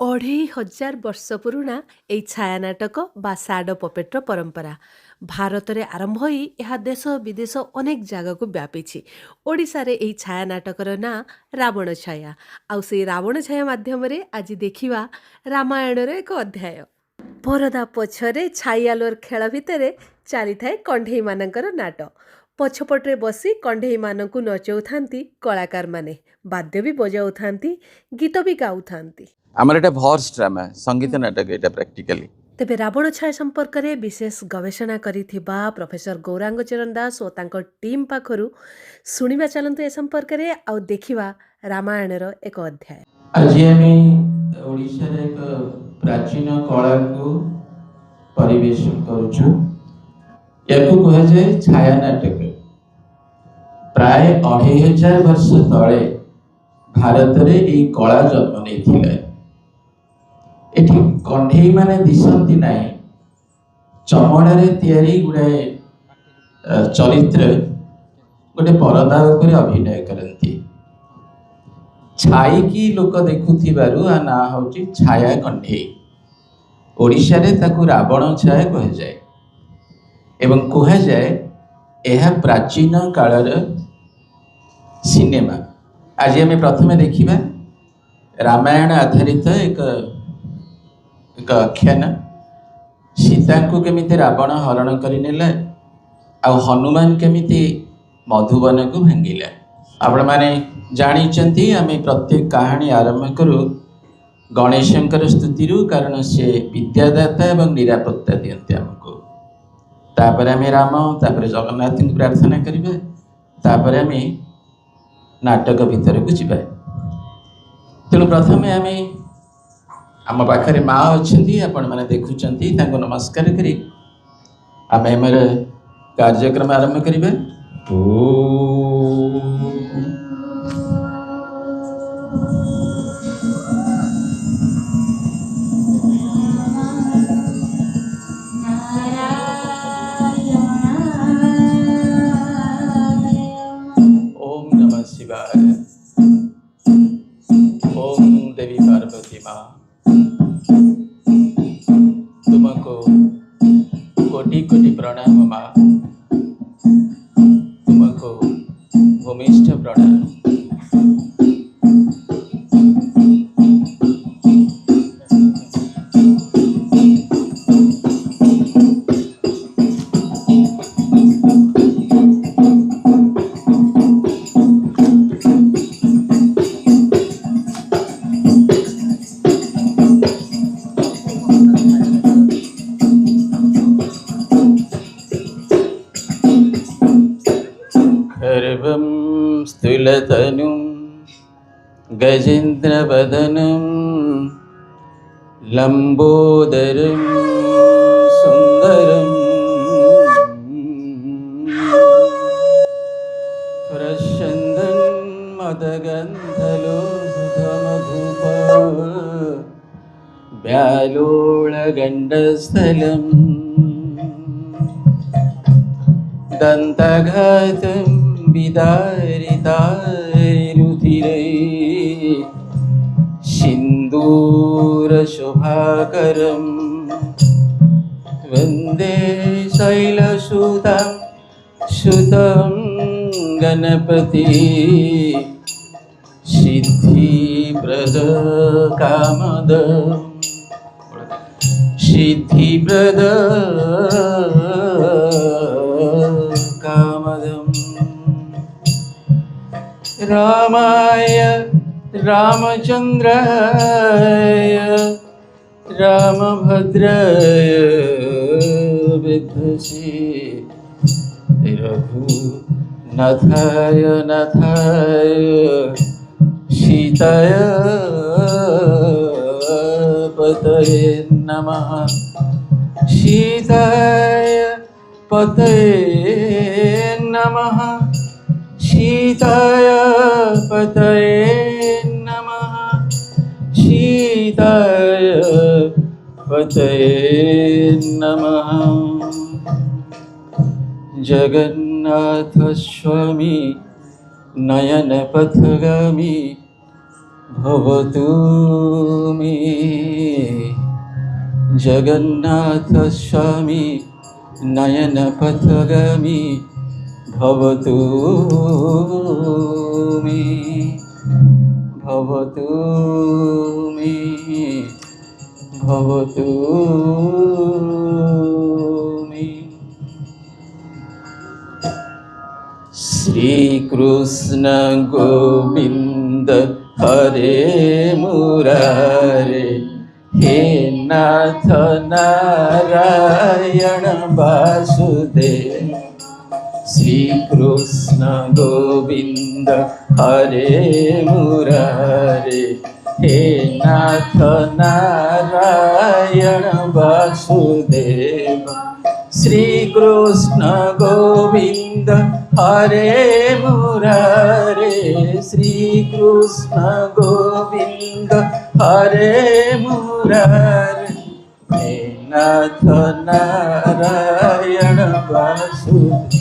2500 ପୁରୁଣା ଏହି ଛାୟାନାଟକ ବା ସ୍ୟାଡୋ ପପେଟ୍ର ପରମ୍ପରା ଭାରତରେ ଆରମ୍ଭ ହୋଇ ଏହା ଦେଶ ବିଦେଶ ଅନେକ ଜାଗାକୁ ବ୍ୟାପିଛି। ଓଡ଼ିଶାରେ ଏହି ଛାୟାନାଟକର ନାଁ ରାବଣ ଛାୟା। ଆଉ ସେଇ ରାବଣ ଛାୟା ମାଧ୍ୟମରେ ଆଜି ଦେଖିବା ରାମାୟଣର ଏକ ଅଧ୍ୟାୟ। ପରଦା ପଛରେ ଛାଇଆଲୋର ଖେଳ ଭିତରେ ଚାଲିଥାଏ କଣ୍ଢେଇମାନଙ୍କର ନାଟ। ପଛପଟରେ ବସି କଣ୍ଢେଇମାନଙ୍କୁ ନଚଉଥାନ୍ତି କଳାକାରମାନେ, ବାଦ୍ୟ ବି ବଜାଉଥାନ୍ତି, ଗୀତ ବି ଗାଉଥାନ୍ତି। ଆମର ଏଟା ଭର୍ସ ଡ୍ରାମା ସଙ୍ଗୀତ ନାଟକ ଏଟା ପ୍ରାକ୍ଟିକାଲି। ତେବେ ରାବଣ ଛାୟା ସମ୍ପର୍କରେ ବିଶେଷ ଗବେଷଣା କରିଥିବା ପ୍ରଫେସର ଗୌରାଙ୍ଗ ଚରଣ ଦାସ ଓ ତାଙ୍କ ଟିମ୍ ପାଖରୁ ଶୁଣିବା ଚାଲନ୍ତୁ ଏ ସମ୍ପର୍କରେ ଆଉ ଦେଖିବା ରାମାୟଣର ଏକ ଅଧ୍ୟାୟ। ଆଜି ଆମେ ଓଡ଼ିଶାର ଏକ ପ୍ରାଚୀନ କଳାକୁ ପରିବେଷଣ କରୁଛୁ। ୟାକୁ କୁହାଯାଏ ଛାୟା ନାଟକ। ପ୍ରାୟ 2500 ବର୍ଷ ତଳେ ଭାରତରେ ଏହି କଳା ଜନ୍ମ ନେଇଥିଲା। ଏଠି କଣ୍ଢେଇ ମାନେ ଦିଶନ୍ତି ନାହିଁ, ଚମଡ଼ାରେ ତିଆରି ଗୁଡ଼ାଏ ଚରିତ୍ର ଗୋଟେ ପରଦା ଉପରେ ଅଭିନୟ କରନ୍ତି। ଛାଇକି ଲୋକ ଦେଖୁଥିବାରୁ ଆ ନାଁ ହେଉଛି ଛାୟା କଣ୍ଢେଇ। ଓଡ଼ିଶାରେ ତାକୁ ରାବଣ ଛାୟା କୁହାଯାଏ ଏବଂ କୁହାଯାଏ ଏହା ପ୍ରାଚୀନ କାଳର ସିନେମା। ଆଜି ଆମେ ପ୍ରଥମେ ଦେଖିବା ରାମାୟଣ ଆଧାରିତ ଏକ ଆଖ୍ୟାନ। ସୀତାଙ୍କୁ କେମିତି ରାବଣ ହରଣ କରିନେଲା ଆଉ ହନୁମାନ କେମିତି ମଧୁବନକୁ ଭାଙ୍ଗିଲା। ଆପଣମାନେ ଜାଣିଛନ୍ତି ଆମେ ପ୍ରତ୍ୟେକ କାହାଣୀ ଆରମ୍ଭ କରୁ ଗଣେଶଙ୍କର ସ୍ତୁତିରୁ, କାରଣ ସେ ବିଦ୍ୟାଦାତା ଏବଂ ନିରାପତ୍ତା ଦିଅନ୍ତି ଆମକୁ। ତାପରେ ଆମେ ରାମ, ତାପରେ ଜଗନ୍ନାଥଙ୍କୁ ପ୍ରାର୍ଥନା କରିବା, ତାପରେ ଆମେ ନାଟକ ଭିତରକୁ ଯିବା। ତେଣୁ ପ୍ରଥମେ ଆମେ ଆମ ପାଖରେ ମା ଅଛନ୍ତି, ଆପଣମାନେ ଦେଖୁଛନ୍ତି, ତାଙ୍କୁ ନମସ୍କାର କରି ଆମେ ଆମର କାର୍ଯ୍ୟକ୍ରମ ଆରମ୍ଭ କରିବା। ओम नमः शिवाय। ओम देवी पार्वती माँ, तुमको कोटि कोटि प्रणाम माँ, तुमको भूमिष्ठ प्रणाम। गर्भं स्थूलतनुं गजेन्द्रवदनं लम्बोदरं सुन्दरं प्रस्यन्दन् मदगन्धलोधमधुप व्यालोळगण्डस्थलम् दन्तघातं विदारितारुधिरे सिन्दूरशोभाकरं वन्दे शैलसुतं सुतं गणपति सिद्धिप्रद सिद्धिप्रद कामदं। रामाय रामचन्द्राय रामभद्राय विद्महे रघुनाथाय नाथाय सीताय पतये नमः। सीताय पतये नमः। सीताय पतये नमः। सीताय पतये नमः। जगन्नाथ स्वामी नयन पथगामी भवतु मे जगन्नाथ स्वामी नयन पथगामी भवतु मे भवतु मे भवतु मे। श्री कृष्ण गोविंद हरे मुरारे हे नाथ नारायण वासुदेव। श्री कृष्ण गोविंद हरे मुरारे हे नाथ नारायण वासुदेव। श्री कृष्ण गोविंद हरे मुरारे श्री कृष्ण गोविंद हरे मुरारे हे नाथ नारायण वासुदेव।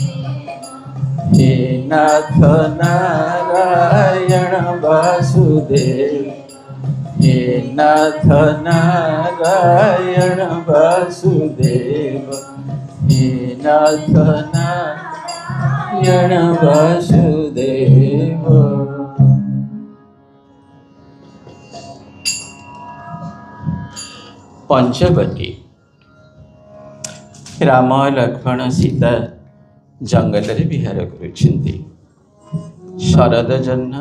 हे नाथ नारायण वासुदेव। हे नाथ नारायण वासुदेव। हे नाथ नारायण वासुदेव। पंचवटी राम लक्ष्मण सीता जंगल रे विहार करुछन्ति। शरद जह्न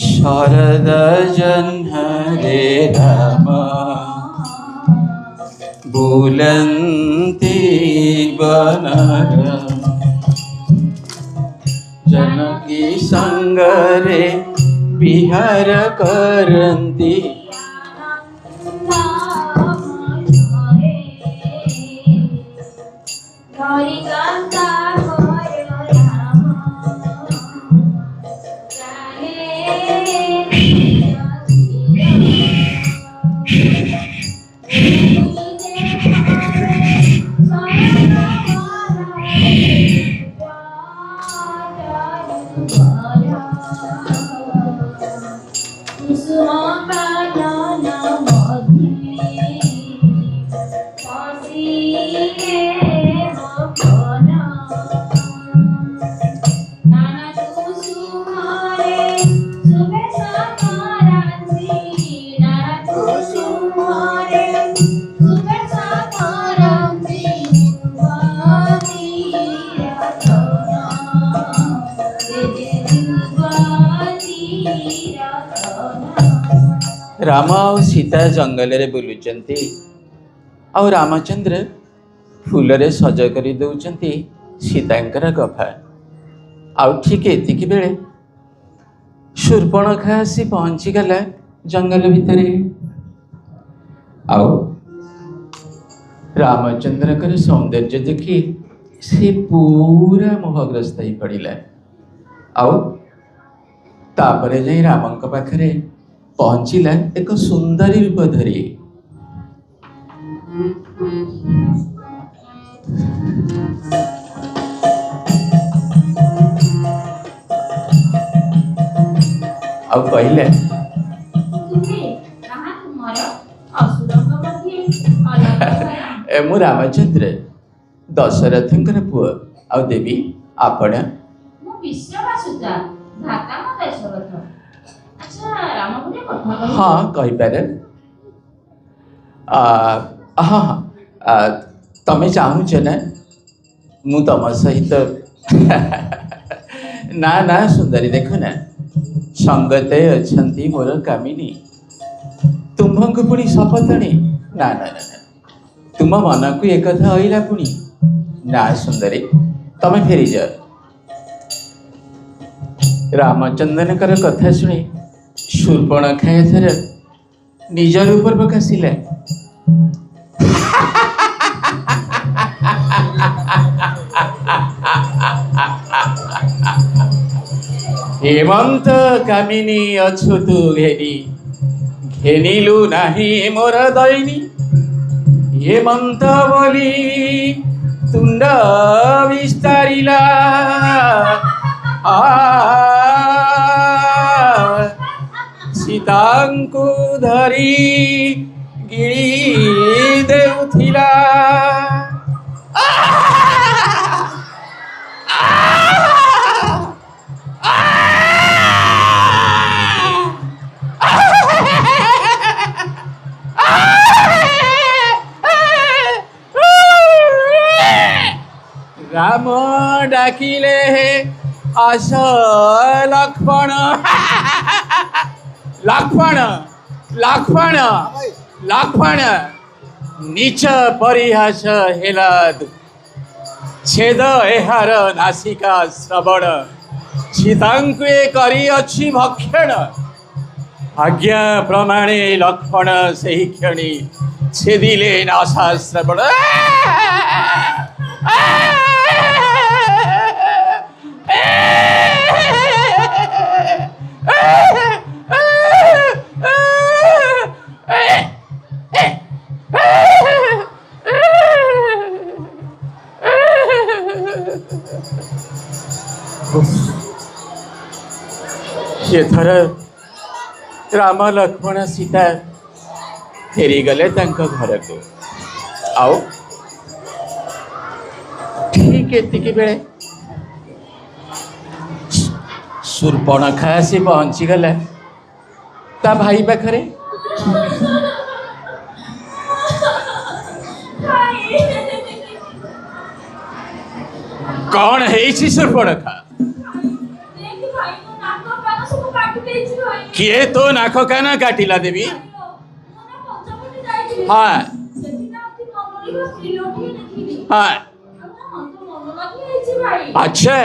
शरद जह्न रे राम बुलन्ति बनर जनकी संगरे विहार करन्ति। राम और सीता जंगल रे बुलुचंती और रामचंद्र फूल रे सज कर दौरान सीतांकर गफा। आउ ठीक एतिकी बेले शूर्पणखा आसी पहुंची गला जंगल भितर। आउ रामचंद्र सौंदर्य देखी से पूरा मोहग्रस्त ही पड़ा। आउ तापरे जाई रामंक पाखरे पहुंचला एक सुंदरी रूप धरी। अब कहले मु रामचंद्र दशरथंकर पुआ आ देवी आपण हाँ कहीपर। हाँ हाँ तमें चाहूच ना मु तुम सहित ना ना सुंदरी देख ना संगते अच्छी मोर कामिनी तुम्हको पुणी शपथणी ना ना ना तुम मन को एक कथा आईला पुणी ना सुंदरी तमें फेरी जा। रामचंद्रन कथा शुणी शूर्पणखा एथर निज रूप प्रकाशिला। हेमंत कामिनी अछु तू घेनी घेनिलु नाही मोर दैनी हेमंत बोली तुंड विस्तारिला। सीतांकु धरी गिरी देउथिला राम डाकिले आस लक्ष्मण लक्ष्मण लक्ष्मण लक्ष्मण नीच परिहास हेला छेद एहार नासिका श्रवण सीतांकु ए करी अछि भक्षण आज्ञा प्रमाणे लक्ष्मण सही क्षणी छेदिले नासा श्रवण एथर राम लक्ष्मण सीता फेरी गले तांको घर को आओ ठीक एतिकी बेले शूर्पणखा आसी पहुंची गला ता भाई पाखरे कौन है शूर्पणखा किए तो नाक कान काटिला देवी हाँ हाँ अच्छा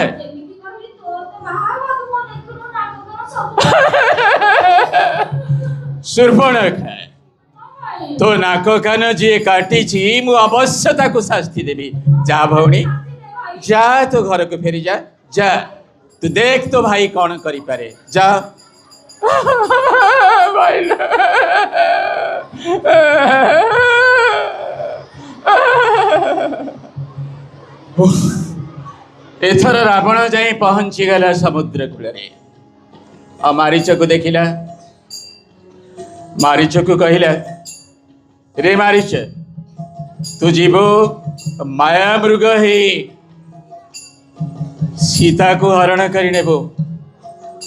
शूर्पणखा तो नाक कान जी काटी मु अवश्य ताको शास्ति देवी जा भौणी जा तो घर को फेरी जा जा तू देख तो भाई कौन करी पारे जा एथर रावण जाई पहुंची गला समुद्र कूल मारीच को देखिला मारीच को कहला रे मारीच तू जीवो माया मृग हे सीता को हरण करी नेबो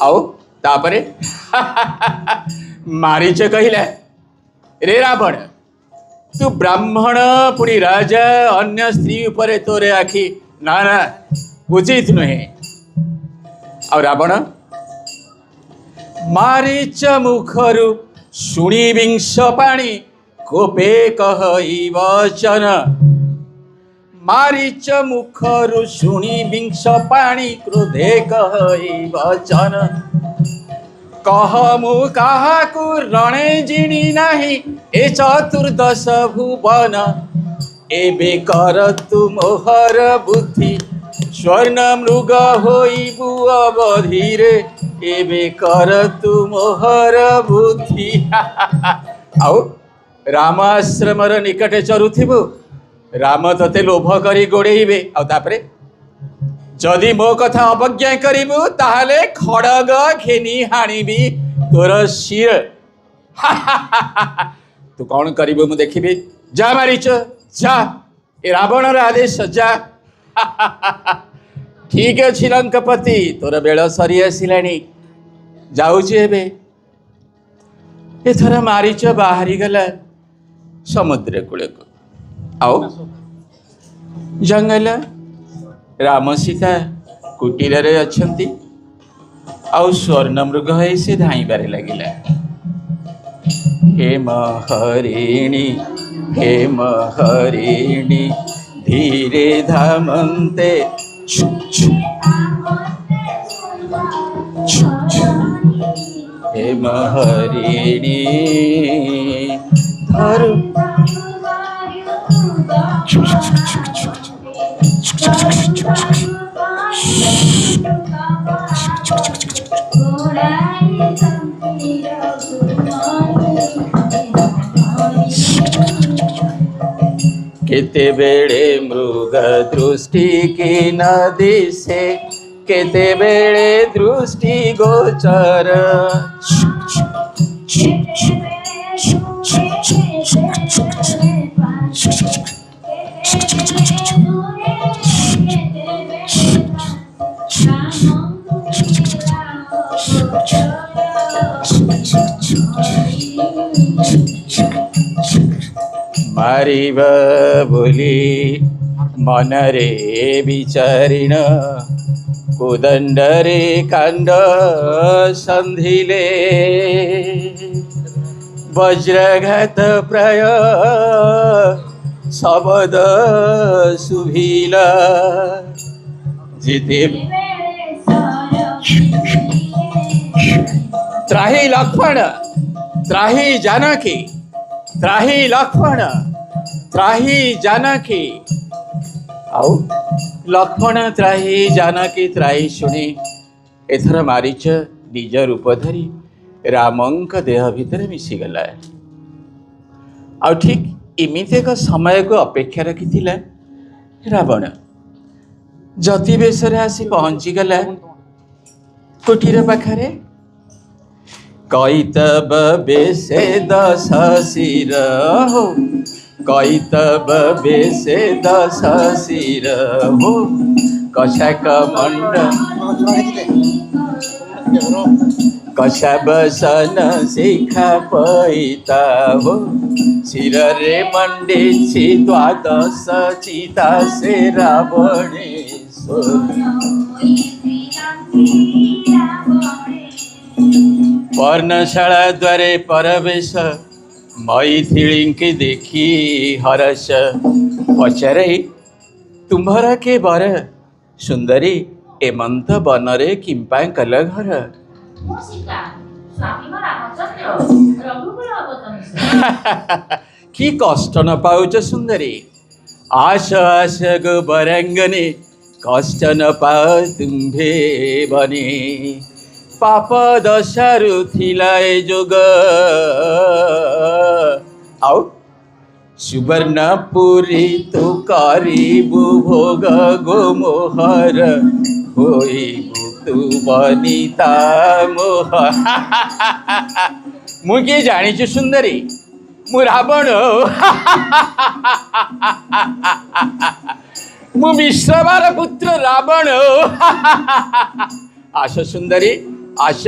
आओ तापरे मारीच कहला रे रावण तू ब्राह्मण पुणी राजा अन्य स्त्री उपरे तोरे आखि ना ना उचित नुहे आ रावण मारीच मुखरु शुणी विंश पाणी कोपे कहई वचन मारीच मुखरु शुणी विंश पाणी क्रोधे कहई वचन कह मु काहाकु रणे जिणी नाही ए चतुर्दश भुवन एबे कर तु मोहर बुद्धि स्वर्ण मृग होइबु अवधीरे एबे कर तु मोहर बुद्धि आउ राम आश्रमर निकटे चरुथिबु राम तते लोभ करी गोड़ेइबे आ तापरे जदि मो कथा अवज्ञा करिबु ताहले खड़ग घेनी हाणिबी तोर शिर तू कौन करिबु मु देखिबी जा मारीच जा ए रावणर आदेश जा ठीक अछि लंकापति तोर बेल सरी आसिलानी जाउछि हेबे एथर मारीच बाहरी गला समुद्र कूल को आओ जंगल राम सीता कुटीर रे अछंती आउ स्वर्ण मृग है से धाई बारे लगिला हे महरिणी धीरे धामंते हे महरिणी धर केते बेड़े मृग दृष्टि की नदी से केते बेड़े दृष्टि गोचर मारिब बोली मनरे विचारिण कोदंडरे कांड संधिले वज्रघात प्राय शब्द सुभिला जिते त्राही लक्ष्मण त्राही जानकी त्राही लक्ष्मण त्राही जानकी आउ लक्ष्मण त्राही जानकी त्राही शुणी एथर मारीच निज रूप धरी रामंक देह भितर मिशीगला आ ठीक इमिति एक समय को अपेक्षा रखी रावण जति बेशरे आसी पहुंचीगला कुटीर पाखरे कैतब बेसे दश शिर हो कैतब बेसे दश शिर हो कशाक मंड कशाबसन शिखा पैता हो शिर रे मंडी द्वादश चिता से रावणेश्वर पर्णशाला द्वारे परवेश मैथिली के देखी हरस पचारे तुम्हारा के बर सुंदरी एमंत बनरे किंपा कल घर कि कष्ट न पाउच सुंदरी आश आश गो बरंगने कष्ट न पाओ तुम्भे बने पाप दशारु थिलाए जोग आउ सुवर्णपुरी तु करिबु भोग गो मोहर होइबु तु बनिता मोह मु के जानिछु सुंदरी मु रावण मु विश्रवार पुत्र रावण आश सुंदरी आश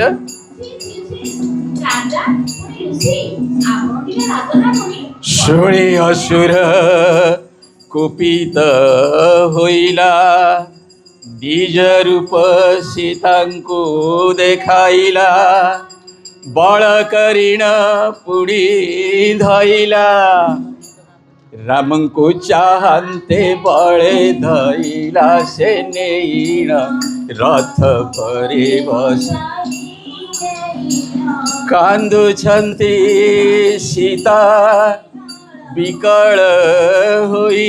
शुणी असुर कुपित होइला निज रूप सीतांकु देखाइला बल करीण पुड़ी धइला राम को चाहते बड़े धइला से नेईण रथ परे बस कांदुछंती सीता विकल होई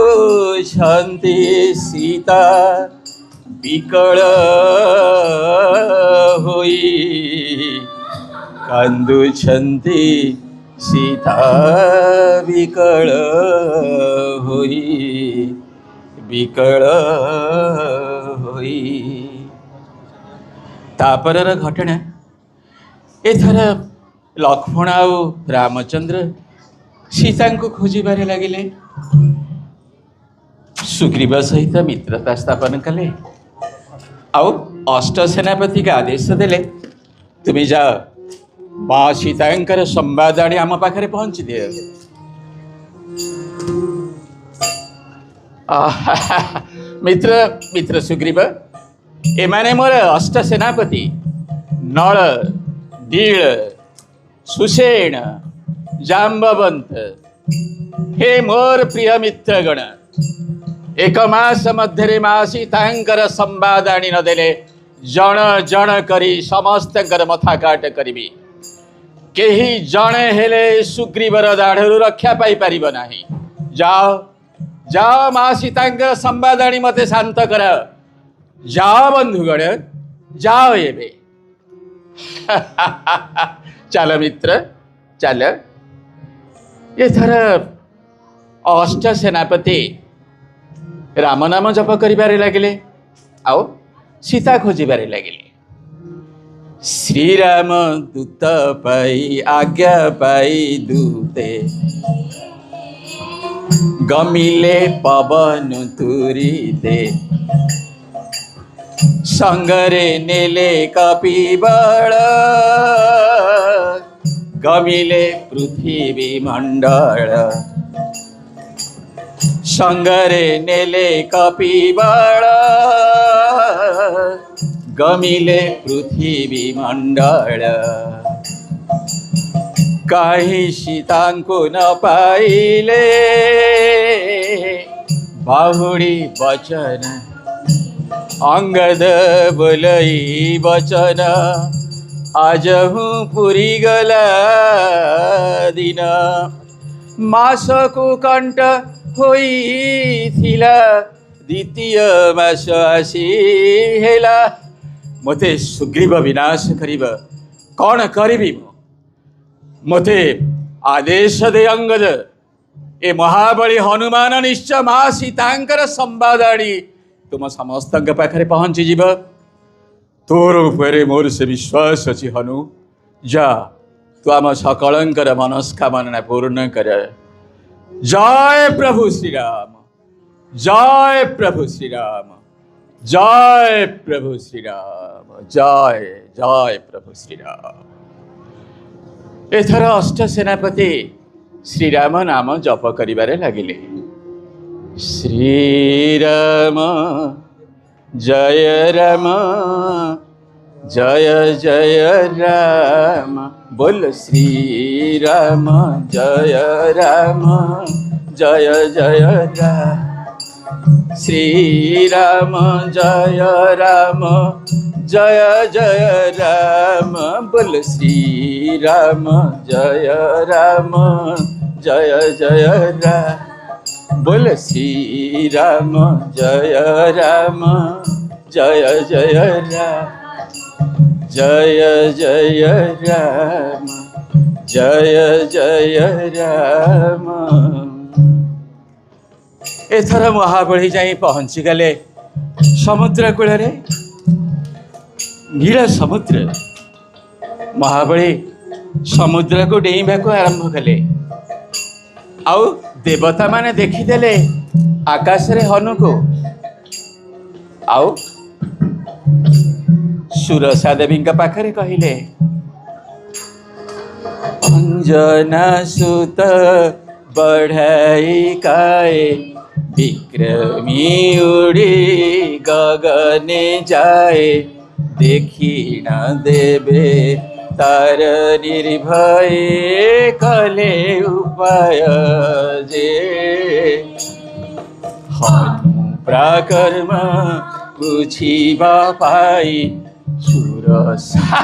कांदुछंती सीता विकल होई कांदुछंती सीता विकल होई विकल होई तापर घटना एथर लक्ष्मण आउ रामचंद्र सीता को खोजबारे लगिले सुग्रीव सहित मित्रता स्थापन कले आउ अष्ट सेनापति का आदेश देले तुम्हें जा माँ सीतांकर संवाद आनी आम पाखे पहुंची दिए मित्र मित्र सुग्रीव एमाने मोर अष्ट सेनापति नल दील सुषेण जाम्बवंत हे मोर प्रिय मित्रगण एक मास मध्य माँ सीतांकर संवाद आनी नदेले जन जन करी समस्त मथा काट करी केही जणे हेले सुग्रीवर दाढ़ू रक्षा पाई परिबो नाही जाओ जाओ माँ सीतांकर संवाद आनी मते शांत कर जाओ बंधुगण जाओ एबे चल मित्र चल एथर अष्ट सेनापति राम नाम जप करिबारे लगिले आओ सीता खोजिबारे लगिले श्रीराम दूत पाई आज्ञा पाई दूते गमिले पवन तुरी दे संगरे नेले कपिबल गमिले पृथ्वी मंडल संगरे नेले कपिबल गमिले पृथ्वी मंडल कहीं सीतांको न पाइले बाहुड़ी वचन अंगद बोलई वचन आज हूँ पुरी गला दिन मासको कंठ होइथिला द्वितीय मास आसी हेला मते सुग्रीव विनाश करिब कौन करिबि मते आदेश दे अंगद ए महाबली हनुमान निश्चय माँ सीतांकर संवाद आनी तुम समस्त पाखे पहुँची जीव तोर उपरे मोर से विश्वास अच्छी हनु जा तू आम सकलंकर मनस्कामना पूर्ण कर जय प्रभु श्री राम जय प्रभु श्री राम जय प्रभु श्री राम जय जय प्रभु श्री राम एथर अष्ट सेनापति श्रीराम नाम जप करिबारे लागिले श्रीराम जय राम जय जय राम बोल श्रीराम जय राम जय जय राम श्रीराम जय राम जय जय राम बोल श्रीराम जय राम जय जय राम बोल श्रीराम जय राम जय जय राम जय जय राम जय जय राम एथर महाबली जाई पहुंची गले समुद्र कूल नील समुद्र महाबली समुद्र को डेइबा को आरंभ कले आउ देवता माने देखिदेले आकाश रे हनु को आउ सुरसा देवी पाखरे कहिले अंजना सुत बढ़ाई काए विक्रमी उड़ी गगने जाए देखी न देवे तार निर्भय कले उपाय जे हनु प्राकर्म बुझिबा पाई सुरसा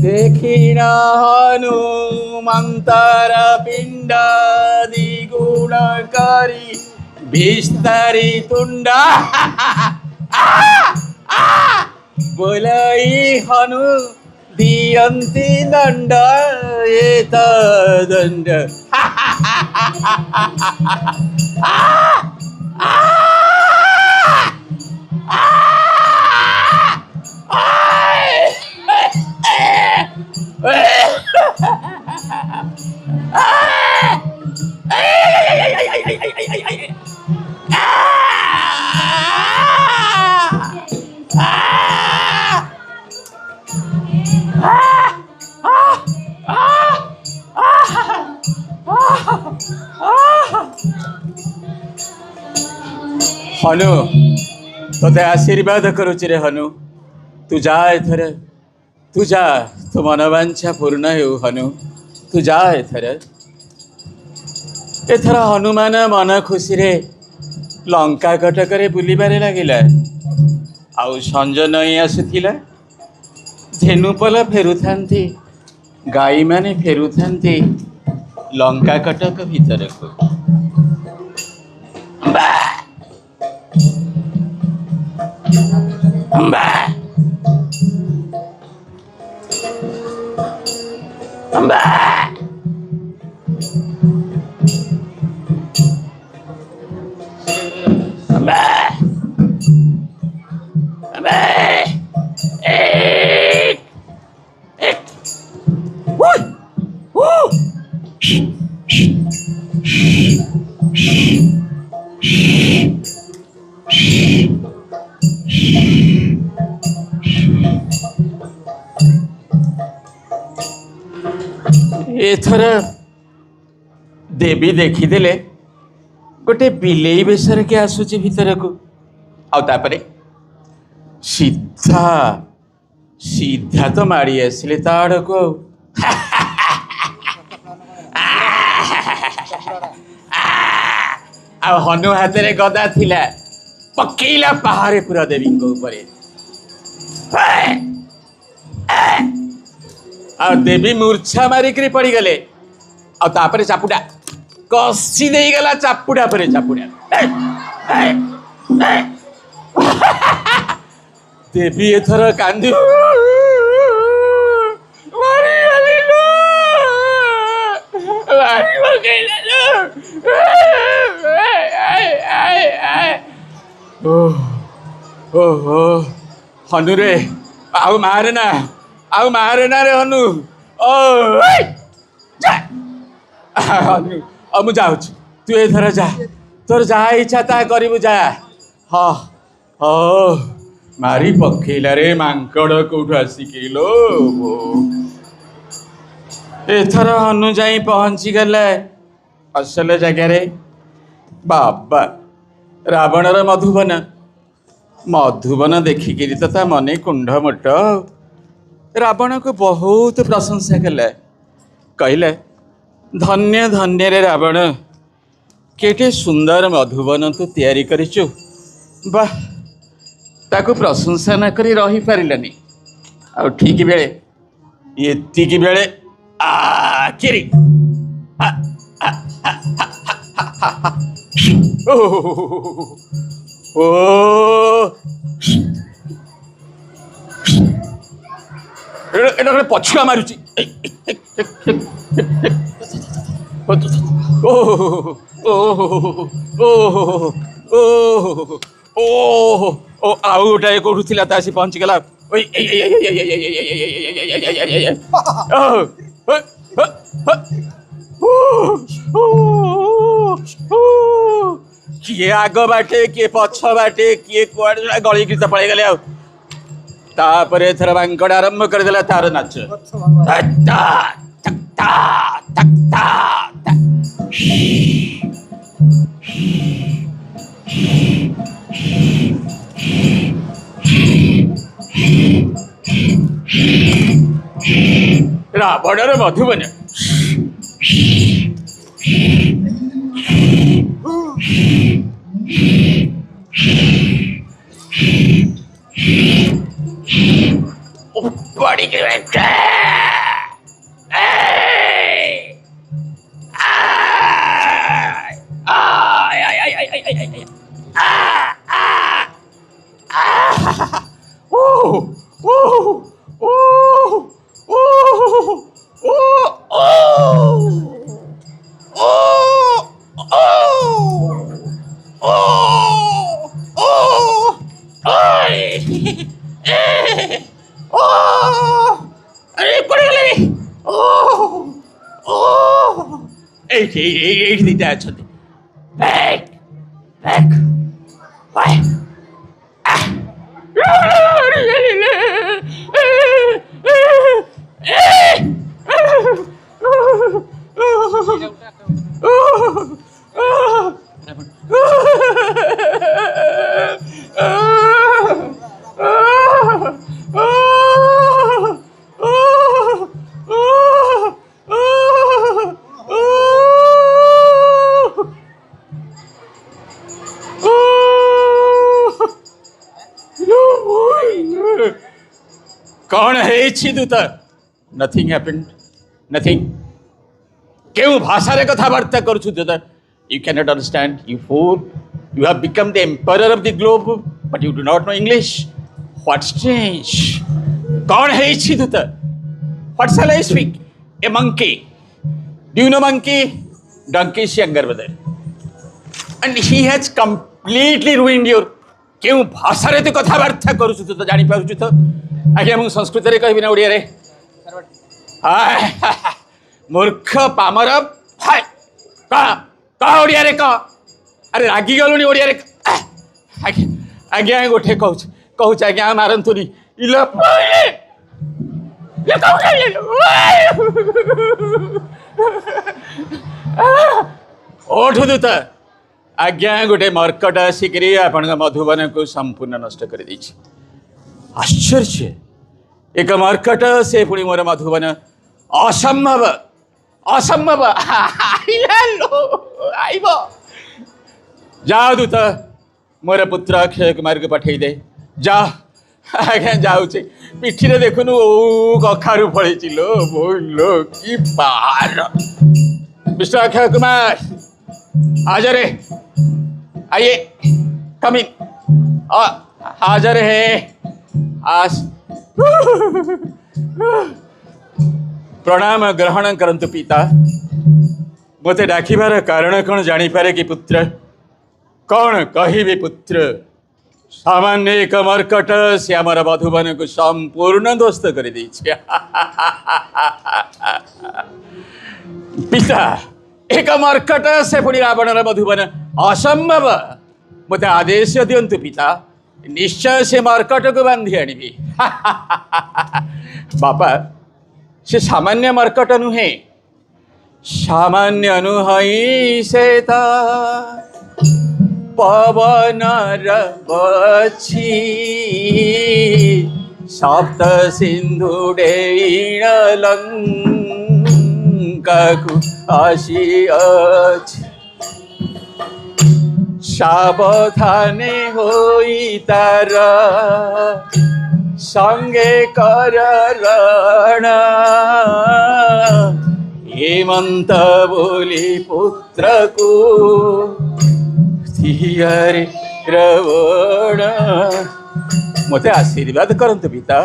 देखिन हनुमंतर पिंडादि गुणकारी विस्तारी तुंडा बोलई हनु दियंती दंड एत दंड हनु तोते आशीर्वाद करुचि रे हनु तू जा एथर तू जा तो मनोवांछा पूर्ण हो हनु तू जा एथर एथर हनुमान मन खुशी रे लंका कटक बुलबारे लगिला आउ संज नई आसुथिला धेनुपल फेरुथांती गाई माने फेरुथांती लंका कटक भीतर को एथर देवी देखीदेले गोटे बिलेई बेसर के आसुची भितर को आउे सीधा सीधा तो माड़ी आसिले ता आड़ को आ हनु हाथ रे गदा थिला पकेला पहाड़े पूरा देवी को ऊपर आ देवी मूर्छा मारिक पड़ी गले आउे चापुड़ा कसी दे गला चापुड़ा पर चापुड़ा देवी एथर कांदी ओहो हनु रे आउ मारना रे हनु ओ हनु अब जाऊँ तू एथर जा तोर जहाँ इच्छा ता करू जा हाँ हाँ मारी पकेला रे मांकड़ कौटू आसिकिलो एथर हनु जाई पहुंची गले असल जगार बाबा रावणर मधुबन मधुबन देखिकी तो ता मने कुंड मोट रावण को बहुत प्रशंसा कले कहले धन्य धन्य रे रावण केटे सुंदर मधुबन तू तैयारी करिचु वाह ताको प्रशंसा न करी रही पारिलानी आ ठीक बेले एतिकी बेले आ केरी ओ एटा पछुआ मारुची आउ गोटाए कौटू थिला ता आसी पहुंची गला किए आग बाटे किए पछ बाटे किए कुआड़े गली की पड़े गले तापरे थर बांकड़ आरंभ करदेला तार नाच रावणर मधुबन बड़ी के बेटा अरे पड़े गले ये दीटा अच्छा बैक बैक वाई कौन है दूत नथिंग हैपेंड नथिंग क्यों भाषा रे कथबार्ता करूछु दूत you can not understand you fool you have become the empire of the globe but you do not know English what strange कौन है दूत what shall I speak a monkey. Do you know monkey? Donkey is younger brother. And he has completely ruined your क्यों भाषा रे तू कथबार्ता करू तू तो जानी पारु तो आज्ञा मु संस्कृत रे कहबी ना ओडिया रे मूर्ख पामर हाय का ओडिया रे का अरे रागी गलुनी ओडिया रे आज्ञा गोठे कहूच आज्ञा मारंतुनी इला ओठु दूत आज्ञा गोटे मर्कट आसिक आपण मधुबन को संपूर्ण नष्ट कर आश्चर्य एक मर्कट से पुणी मोर मधुबन असंभव असंभव आइब जाओ दूत मोर पुत्र अक्षय कुमार को पठे दे जा आज्ञा जाऊे पिठी रे देखुनु कखारू फड़ी लो बोलो कि पार मिस्टर अक्षय कुमार हाजर है आइए कम इन हाजर है आज प्रणाम ग्रहण करंतु पिता मते डाकिबार कारण कौन जानीपारे कि पुत्र कौन कहिबे पुत्र सामान्य एक मर्कट से आमर मधुबन को संपूर्ण ध्वस्त कर पिता एक मर्कट से पुणी रावणर मधुबन असंभव मत आदेश दिंतु पिता निश्चय से मर्कट को बांधि आनी बापा से सामान्य मर्कट नुहे सामान्य नुहई से पवन बची सप्त सिंधु लंकाकु आसी अछि सावधाने होई तार संगे कर रण हेमंत बोली पुत्र को रे रावण मते आशीर्वाद करंतु पिता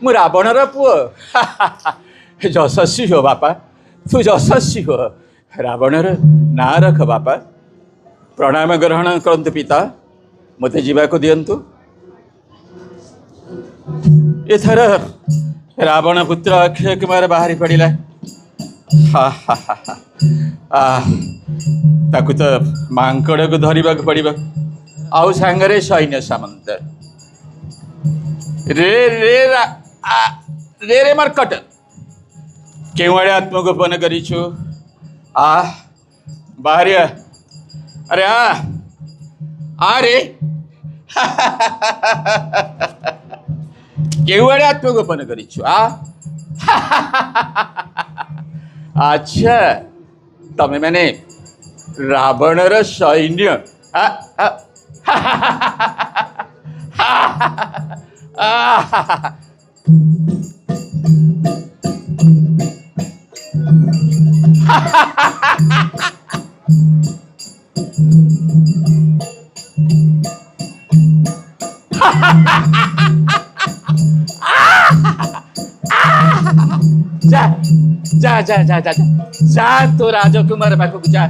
मु रावणर पुओ यशस्वी हो बापा तू यशस्वी हो रावणर ना रख बापा प्रणाम ग्रहण करंतु पिता मते जीवा को दियंतु एथर रावण पुत्र अक्षय कुमार बाहरी पड़िला ताकू तो मांकड़ को धरवा पड़ो आउ सांगरे सैन्य सामंत रे रे रे रे मर्कट क्यों आड़े आत्मगोपन करीछु आ बाहर अरे आ रे क्यों आड़े आत्मगोपन करीछु आ अच्छा तमें मैंने रावणर सैन्य जा जा जा जा जा जा तो राजकुमार पाखक जा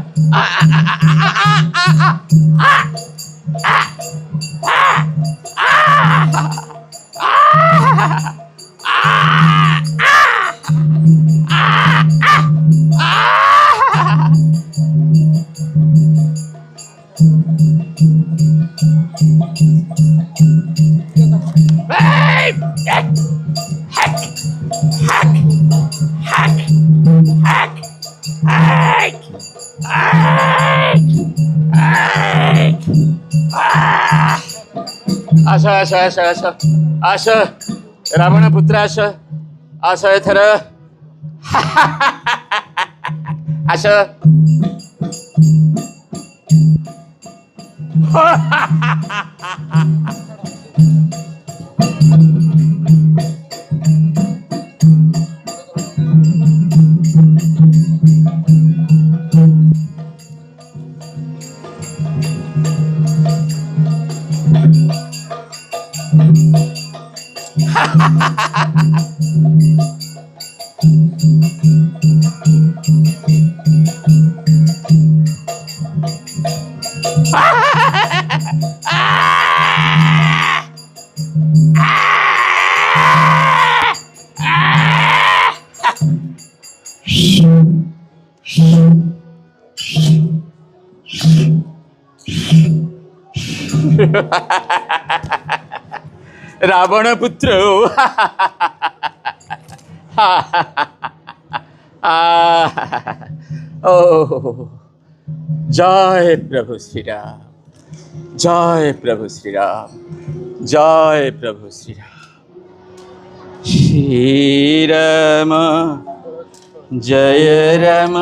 आशा आशा आशा आशा आशा रावण पुत्र आशा आशा एथर आशा रावण पुत्र ओ जय प्रभु श्री राम, जय प्रभु श्री राम, जय प्रभु श्री राम। श्री राम जय राम,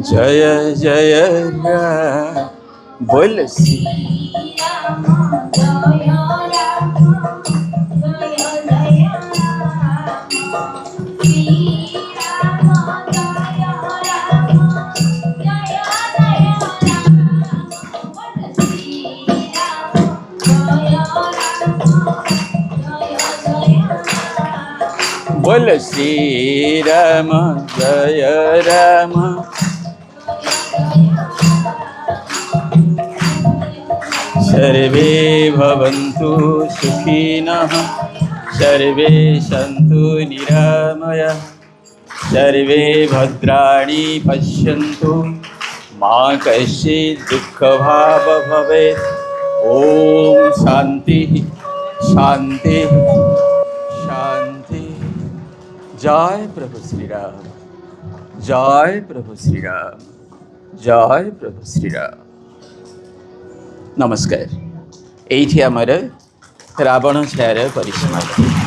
जय जय राम, बोल श्री बोल श्री राम जय राम। सर्वे भवन्तु सुखिनः, सर्वे सन्तु निरामयाः, सर्वे भद्राणि पश्यन्तु, मा कश्चित् दुःखभाग् भवेत्। ॐ शान्ति शान्ति शान्ति। जय प्रभु श्री राम, जय प्रभु श्री राम, जय प्रभु श्री राम। नमस्कार। एइठी आमर रावण छायार परिसमाप्ति।